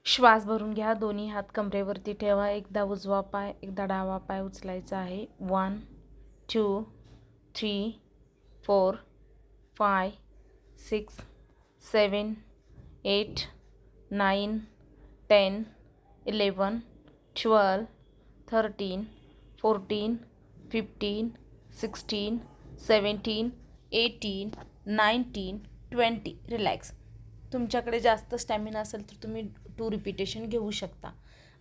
श्वास भरून घ्या. दोन्ही हात कमरेवरती ठेवा. एकदा उजवा पाय एकदा डावा पाय उचलायचा आहे. 1 2 3 4 5 6 7 8 9 10 11 12 13 14 15 16 17 18 19 20. रिलॅक्स. तुमच्याकडे जास्त स्टॅमिना असेल तर तुम्ही 2 रिपिटेशन घेऊ शकता.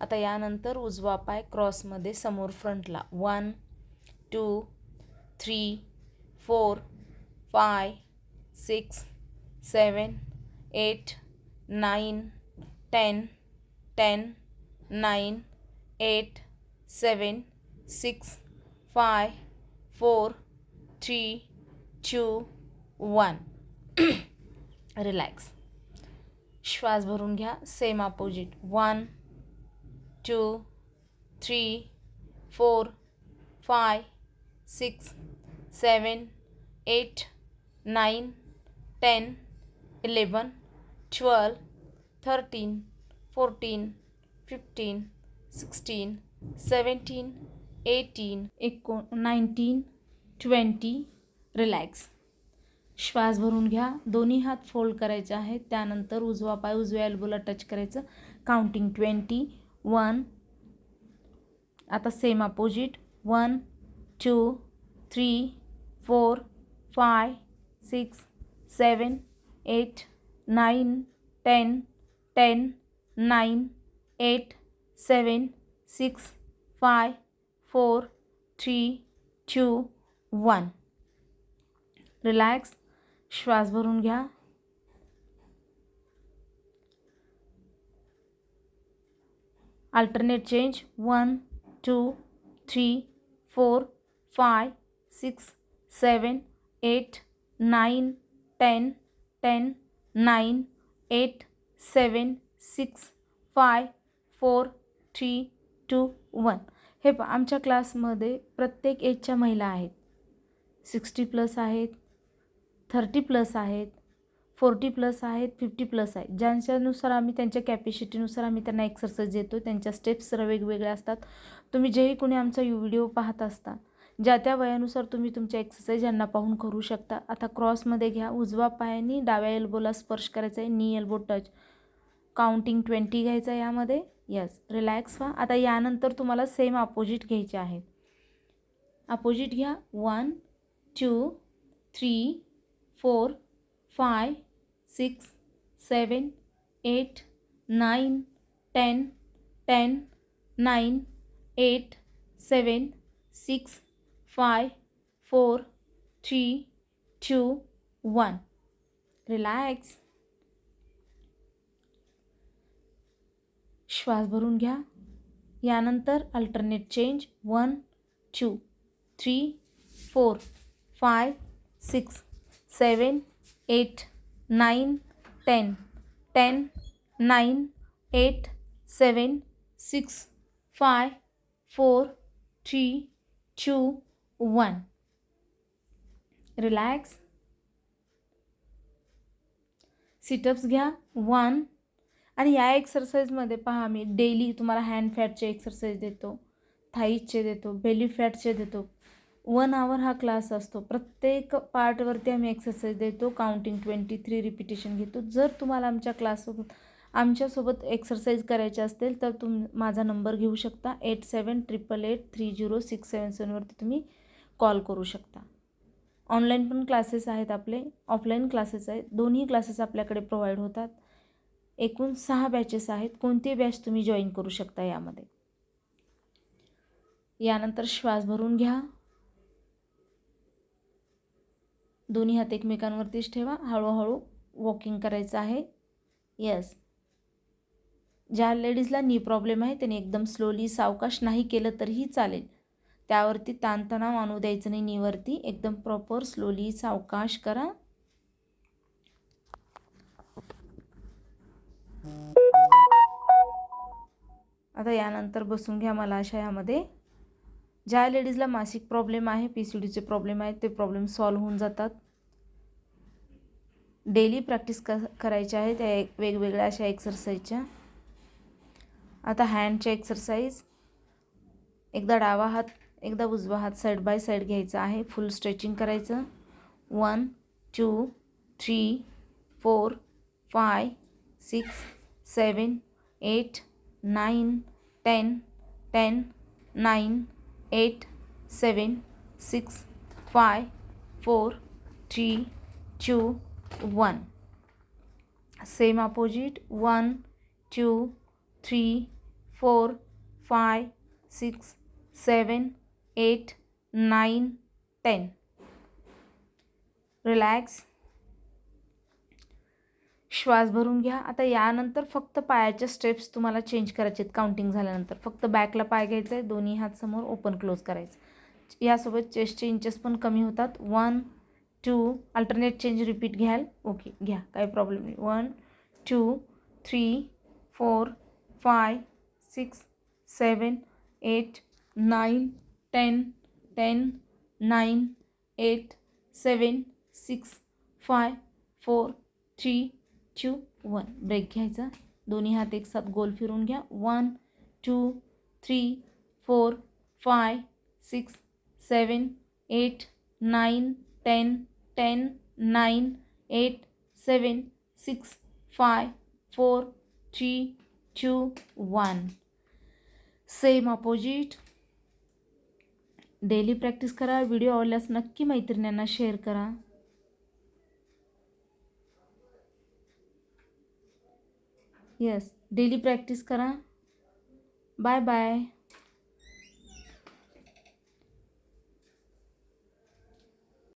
आता यानंतर उजवा पाय क्रॉसमध्ये समोर फ्रंटला 1 2 3 4 5 6 7 8 9 10 10 9 8 7 6 5 4 3 2 1. रिलॅक्स. श्वास भरून घ्या. Same opposite 1 2 3 4 5 6 7 8 9 10 11 12 13 14 15 16 17 18 19 20. रिलॅक्स. श्वास भरून घ्या. दोन्ही हात फोल्ड करायचे आहेत. त्यानंतर उजवा पाय उजव्या एल्बोला टच करायचं. काउंटिंग 20 1. आता सेम अपोजिट 1 2 3 4 5 6 7 8 9 10 10 9 8 7 6 5 4 3 2 1. रिलॅक्स. श्वास भरून घ्या. Alternate change 1 2 3 4 5 6 7 8 9 10 10 9 8 7 6 5 4 3 2 1. हे पहा, आमच्या क्लासमध्ये प्रत्येक एजच्या महिला आहेत. 60+ आहेत, 30+ आहेत, 40+ आहेत, 50+ आहेत. ज्यांच्यानुसार आम्ही त्यांच्या कॅपॅसिटीनुसार आम्ही त्यांना एक्सरसाइज देतो. त्यांच्या स्टेप्स सर्व वेगवेगळ्या असतात. तुम्ही जेही कोणी आमचा व्हिडिओ पाहत असता ज्या त्या वयानुसार तुम्ही तुमच्या एक्सरसाइज यांना पाहून करू शकता. आता क्रॉसमध्ये घ्या. उजवा पायाने डाव्या एल्बोला स्पर्श करायचा आहे. नी एल्बो टच. काउंटिंग 20 घ्यायचं आहे यामध्ये. यस. रिलॅक्स व्हा. आता यानंतर तुम्हाला सेम अपोजिट घ्यायचे आहेत. अपोजिट घ्या. 1 2 3 4 5 6 7 8 9 10 10 9 8 7 6 5 4 3 2 1. रिलॅक्स. श्वास भरून घ्या. यानंतर अल्टरनेट चेंज 1 2 3 4 5 6 7 8 9 10 10 9 8 7 6 5 4 3 2 1. रिलॅक्स. सिटअप्स घ्या. 1. आणि या एक्सरसाइजमध्ये पहा, मी डेली तुम्हाला हँड फॅटचे एक्सरसाइज देतो, थाईजचे देतो, बेली फॅटचे देतो. 1 आवर हा क्लास असतो. प्रत्येक पार्टवरती आम्ही एक्सरसाइज देतो. काउंटिंग 23 रिपिटेशन घेतो. जर तुम्हाला आमच्यासोबत एक्सरसाइज करायचे असतील तर माझा नंबर घेऊ शकता. 8788830677 वरती तुम्ही कॉल करू शकता. ऑनलाईन पण क्लासेस आहेत आपले, ऑफलाईन क्लासेस आहेत. दोन्ही क्लासेस आपल्याकडे प्रोव्हाइड होतात. एकूण 6 बॅचेस आहेत. कोणती बॅच तुम्ही जॉईन करू शकता यामध्ये. यानंतर श्वास भरून घ्या. दोन्ही हात एकमेकांवरतीच ठेवा. हळूहळू वॉकिंग करायचं आहे. यस. ज्या लेडीजला नी प्रॉब्लेम आहे त्याने एकदम स्लोली सावकाश नाही केलं तरीही चालेल. त्यावरती ताणतणाव आणू द्यायचं नाही. नीवरती एकदम प्रॉपर स्लोली सावकाश करा. आता यानंतर बसून घ्या मलाशयामध्ये. ज्या लेडीजला मासिक प्रॉब्लेम आहे, PCODचे प्रॉब्लेम आहेत, ते प्रॉब्लेम सॉल्व्ह होऊन जातात. डेली प्रॅक्टिस करायची आहे त्या वेगवेगळ्या अशा एक्सरसाइजच्या. आता हँडचे एक्सरसाइज. एकदा डावा हात एकदा उजवा हात साईड बाय साईड घ्यायचा आहे. फुल स्ट्रेचिंग करायचं. 1 2 3 4 5 6 7 8 9 10 10 9 8 7 6 5 4 3 2 1. Same opposite. 1 2 3 4 5 6 7 8 9 10. रिलॅक्स. श्वास भरून घ्या. आता यानंतर फक्त पायाच्या स्टेप्स तुम्हाला चेंज करायचे आहेत. काउंटिंग झाल्यानंतर फक्त बॅकला पाय घ्यायचा आहे. दोन्ही हात समोर ओपन क्लोज करायचं. यासोबत चेस्टचे इंचेस पण कमी होतात. 1 2 अल्टरनेट चेंज रिपीट घ्याल. ओके घ्या, काही प्रॉब्लेम नाही. 1 2 3 4 5 6 7 8 9 10 10 9 8 7 6 5 4 3 2 1. ब्रेक घ्यायचा. दोन्ही हात एक साथ गोल फिरून घ्या. 1 2 3 4 5 6 7 8 9 10 10 9 8 7 6 5 4 3 2 1. Same opposite. डेली प्रॅक्टिस करा. व्हिडिओ आवडल्यास नक्की मैत्रिणींना शेअर करा. येस, डेली प्रॅक्टिस करा. Bye bye.